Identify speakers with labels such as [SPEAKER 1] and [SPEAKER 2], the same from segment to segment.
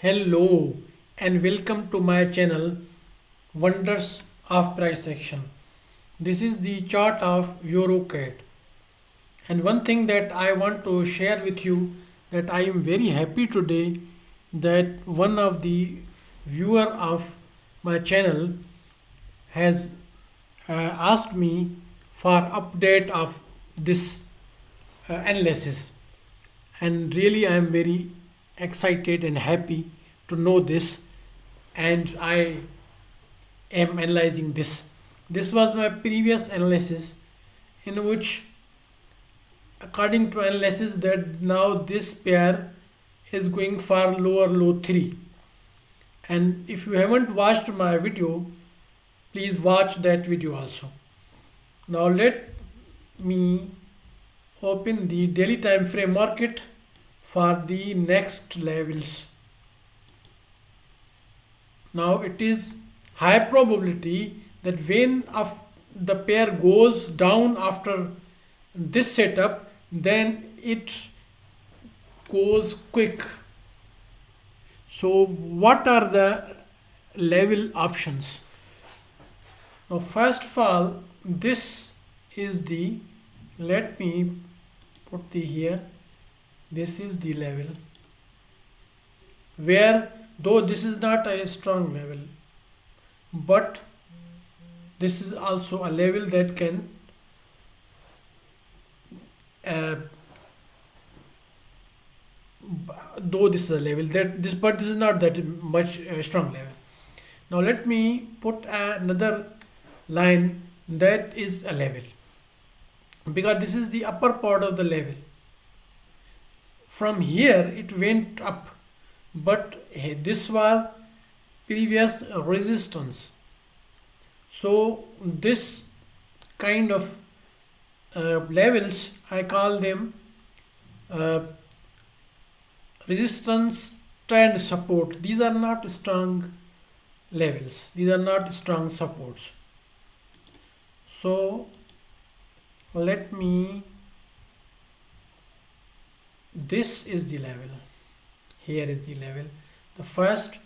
[SPEAKER 1] Hello and welcome to my channel Wonders of Price Action. This is the chart of Eur Cad, and one thing that I want to share with you that I am very happy today that one of the viewer of my channel has asked me for update of this analysis, and really I am very excited and happy to know this, and I am analyzing this. This was my previous analysis in which according to analysis that now this pair is going for lower low 3, and if you haven't watched my video, please watch that video also. Now let me open the daily time frame market for the next levels. Now it is high probability that when the pair goes down after this setup, then it goes quick. So what are the level options? Now first of all, this is the, let me put the here, this is the level where, though this is not a strong level, but this is also a level that can though this is a level that this, but this is not that much strong level. Now let me put another line that is a level, because this is the upper part of the level. From here it went up, but this was previous resistance. So this kind of levels, I call them resistance and support. These are not strong levels, these are not strong supports. So let me, this is the level, here is the level, the first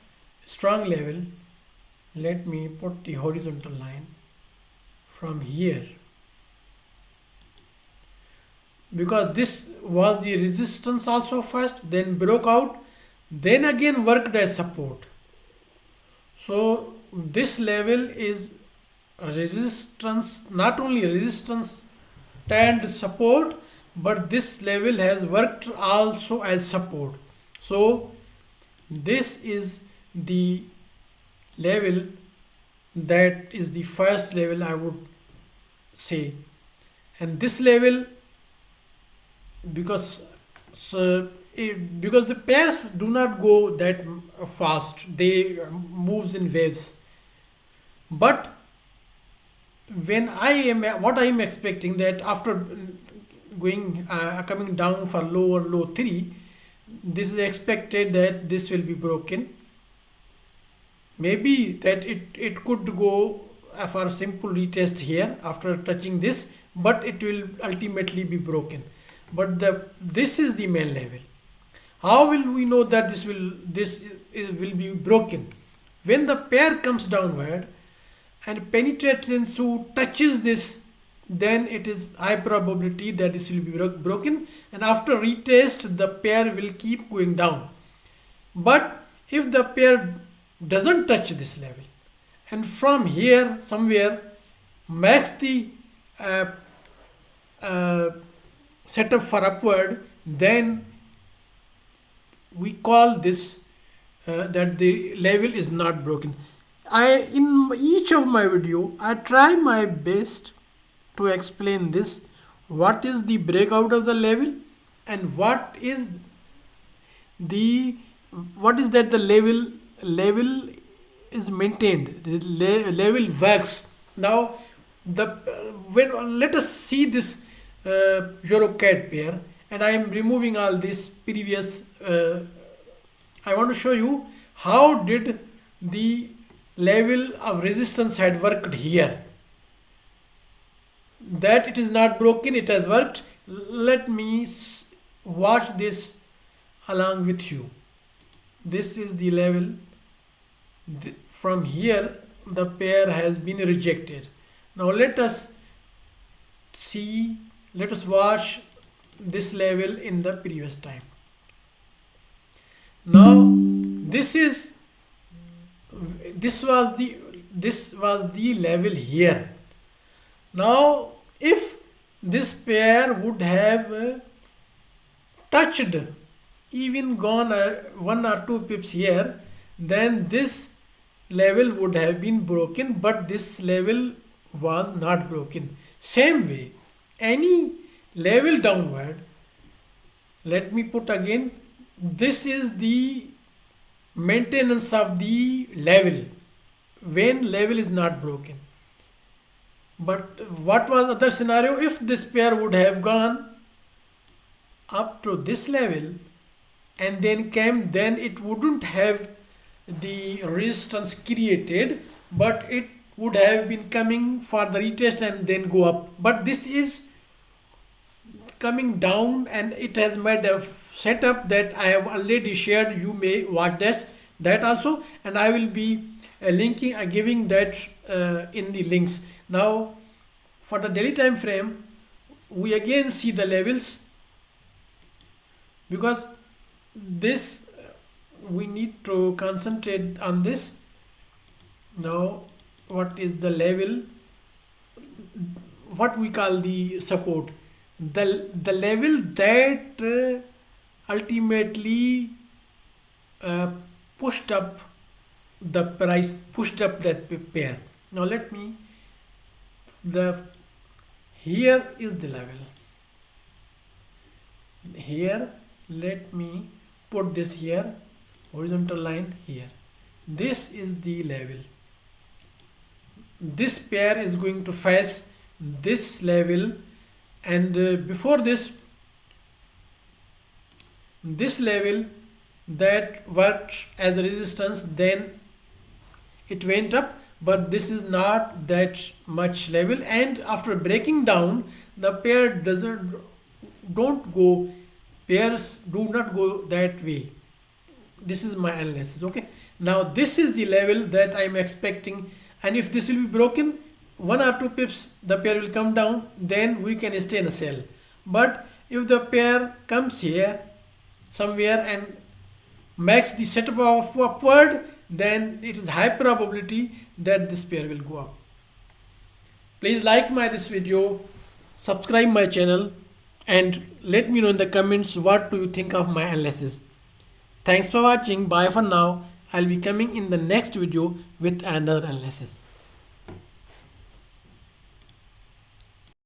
[SPEAKER 1] strong level. Let me put the horizontal line from here, because this was the resistance also first, then broke out, then again worked as support. So this level is resistance, not only resistance and support, but this level has worked also as support. So this is the level, that is the first level I would say. And this level, because because the pairs do not go that fast, they moves in waves, but when I am, what I am expecting, that after going coming down for low 3, this is expected that this will be broken. Maybe that it could go for a simple retest here after touching this, but it will ultimately be broken. But this is the main level. How will we know that this will be broken? When the pair comes downward and penetrates into, touches this, then it is high probability that this will be broken, and after retest the pair will keep going down. But if the pair doesn't touch this level, and from here somewhere makes the setup for upward, then we call this that the level is not broken. In each of my video I try my best to explain this, what is the breakout of the level, and what is that the level is maintained, the level works. Now let us see this Eurocad pair, and I am removing all this previous. I want to show you how did the level of resistance had worked here, that it is not broken, it has worked. Let me watch this along with you. this is the level. From here the pair has been rejected. Now let us watch this level in the previous time. Now this was the level here. Now if this pair would have touched, even gone 1 or 2 pips here, then this level would have been broken, but this level was not broken. Same way, any level downward, let me put again, this is the maintenance of the level when level is not broken. But what was other scenario? If this pair would have gone up to this level and then came, then it wouldn't have the resistance created, but it would have been coming for the retest and then go up. But this is coming down and it has made a setup that I have already shared. You may watch that also, and I will be linking giving that in the links. Now for the daily time frame, we again see the levels, because this we need to concentrate on this. Now what is the level, what we call the support, the level that ultimately pushed up the price, pushed up that pair. Now let me, here is the level here, let me put this here, horizontal line here, this is the level. This pair is going to face this level, and before this level that worked as a resistance, then it went up, but this is not that much level, and after breaking down the pair pairs do not go that way. This is my analysis. Okay, now this is the level that I am expecting, and if this will be broken 1 or 2 pips, the pair will come down, then we can stay in a sell. But if the pair comes here somewhere and makes the setup of upward, then it is high probability that this pair will go up. Please like this video, subscribe my channel, and let me know in the comments what do you think of my analysis. Thanks for watching. Bye for now. I'll be coming in the next video with another analysis.